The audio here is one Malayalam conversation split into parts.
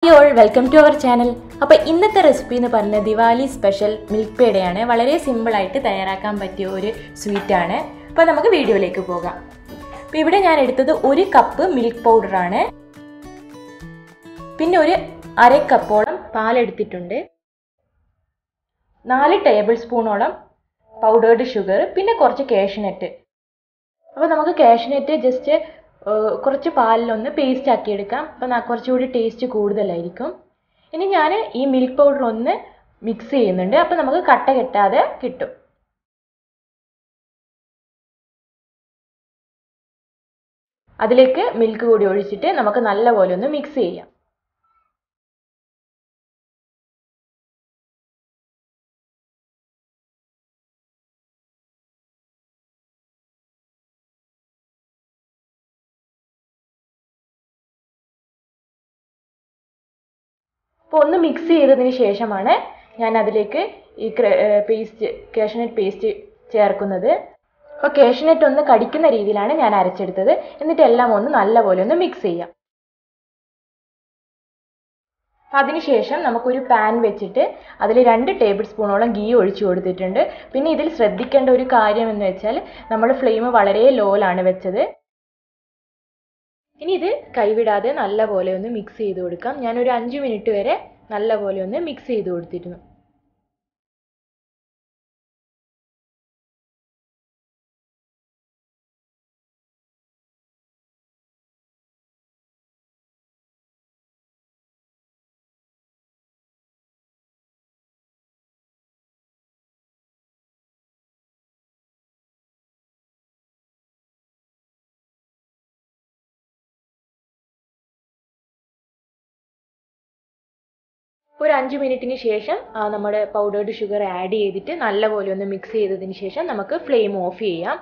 Hi all, welcome to our channel. അപ്പോൾ ഇന്നത്തെ റെസിപ്പി എന്ന് പറഞ്ഞാൽ ദിവാലി സ്പെഷ്യൽ മിൽക്ക് പേടയാണ്. വളരെ സിമ്പിൾ ആയിട്ട് തയ്യാറാക്കാൻ പറ്റിയ ഒരു സ്വീറ്റ് ആണ്. അപ്പോൾ നമുക്ക് വീഡിയോയിലേക്ക് പോകാം. അപ്പോൾ ഇവിടെ ഞാൻ എടുത്തത് 1 കപ്പ് മിൽക്ക് പൗഡർ ആണ്. പിന്നെ ഒരു 1/2 കപ്പോളം പാൽ എടുത്തിട്ടുണ്ട്. 4 ടേബിൾ സ്പൂണോളം പൗഡേർഡ് ഷുഗർ, പിന്നെ കുറച്ച് കാഷ്നട്ട്. അപ്പോൾ നമുക്ക് കാഷ്നട്ട് ജസ്റ്റ് കുറച്ച് പാലിലൊന്ന് പേസ്റ്റ് ആക്കി എടുക്കാം. അപ്പോൾ കുറച്ചുകൂടി ടേസ്റ്റ് കൂടുതലായിരിക്കും. ഇനി ഞാൻ ഈ മിൽക്ക് പൗഡർ ഒന്ന് മിക്സ് ചെയ്യുന്നുണ്ട്. അപ്പോൾ നമുക്ക് കട്ട കെട്ടാതെ കിട്ടും. അതിലേക്ക് മിൽക്ക് കൂടി ഒഴിച്ചിട്ട് നമുക്ക് നല്ലപോലെ ഒന്ന് മിക്സ് ചെയ്യാം. അപ്പോൾ ഒന്ന് മിക്സ് ചെയ്തതിന് ശേഷമാണ് ഞാൻ അതിലേക്ക് ഈ കാഷ്നട്ട് പേസ്റ്റ് ചേർക്കുന്നത്. അപ്പോൾ കാഷ്നട്ട് ഒന്ന് കടിക്കുന്ന രീതിയിലാണ് ഞാൻ അരച്ചെടുത്തത്. എന്നിട്ട് എല്ലാം ഒന്ന് നല്ലപോലെ ഒന്ന് മിക്സ് ചെയ്യാം. അതിനുശേഷം നമുക്കൊരു പാൻ വെച്ചിട്ട് അതിൽ 2 ടേബിൾ സ്പൂണോളം ഗീ ഒഴിച്ചു കൊടുത്തിട്ടുണ്ട്. പിന്നെ ഇതിൽ ശ്രദ്ധിക്കേണ്ട ഒരു കാര്യം എന്ന് വെച്ചാൽ നമ്മൾ ഫ്ലെയിം വളരെ ലോയിലാണ് വെച്ചത്. ഇനി ഇത് കൈവിടാതെ നല്ലപോലെ ഒന്ന് മിക്സ് ചെയ്ത് കൊടുക്കാം. ഞാനൊരു 5 മിനിറ്റ് വരെ നല്ലപോലെ ഒന്ന് മിക്സ് ചെയ്ത് കൊടുത്തിരുന്നു. ഒരു 5 മിനിറ്റിന് ശേഷം നമ്മുടെ പൗഡേർഡ് ഷുഗർ ആഡ് ചെയ്തിട്ട് നല്ലപോലെ ഒന്ന് മിക്സ് ചെയ്തതിന് ശേഷം നമുക്ക് ഫ്ലെയിം ഓഫ് ചെയ്യാം.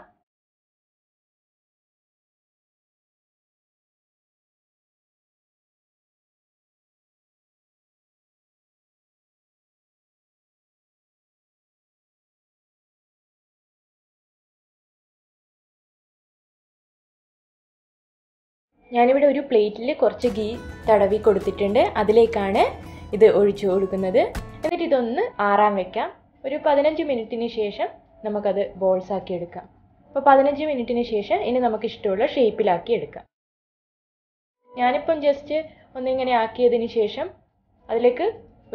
ഞാനിവിടെ ഒരു പ്ലേറ്റിൽ കുറച്ച് ഗീ തടവി കൊടുത്തിട്ടുണ്ട്. അതിലേക്കാണ് ഇത് ഒഴിച്ചു കൊടുക്കുന്നത്. എന്നിട്ട് ഇതൊന്ന് ആറാൻ വെക്കാം. ഒരു 15 മിനിറ്റിന് ശേഷം നമുക്കത് ബോൾസ് ആക്കി എടുക്കാം. അപ്പോൾ 15 മിനിറ്റിന് ശേഷം ഇനി നമുക്ക് ഇഷ്ടമുള്ള ഷേപ്പിലാക്കി എടുക്കാം. ഞാനിപ്പം ജസ്റ്റ് ഒന്നിങ്ങനെ ആക്കിയതിന് ശേഷം അതിലേക്ക്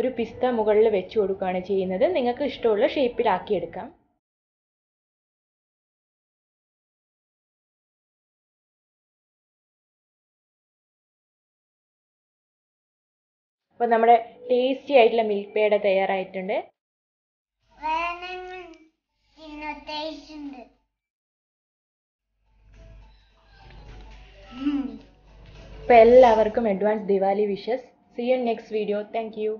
ഒരു പിസ്ത മുകളിൽ വെച്ച് കൊടുക്കുകയാണ് ചെയ്യുന്നത്. നിങ്ങൾക്ക് ഇഷ്ടമുള്ള ഷേപ്പിലാക്കി എടുക്കാം. അപ്പോൾ നമ്മുടെ ടേസ്റ്റി ആയിട്ടുള്ള മിൽക്ക് പേട തയ്യാറായിട്ടുണ്ട്. അപ്പോൾ എല്ലാവർക്കും advance Diwali wishes. See you in next video. Thank you.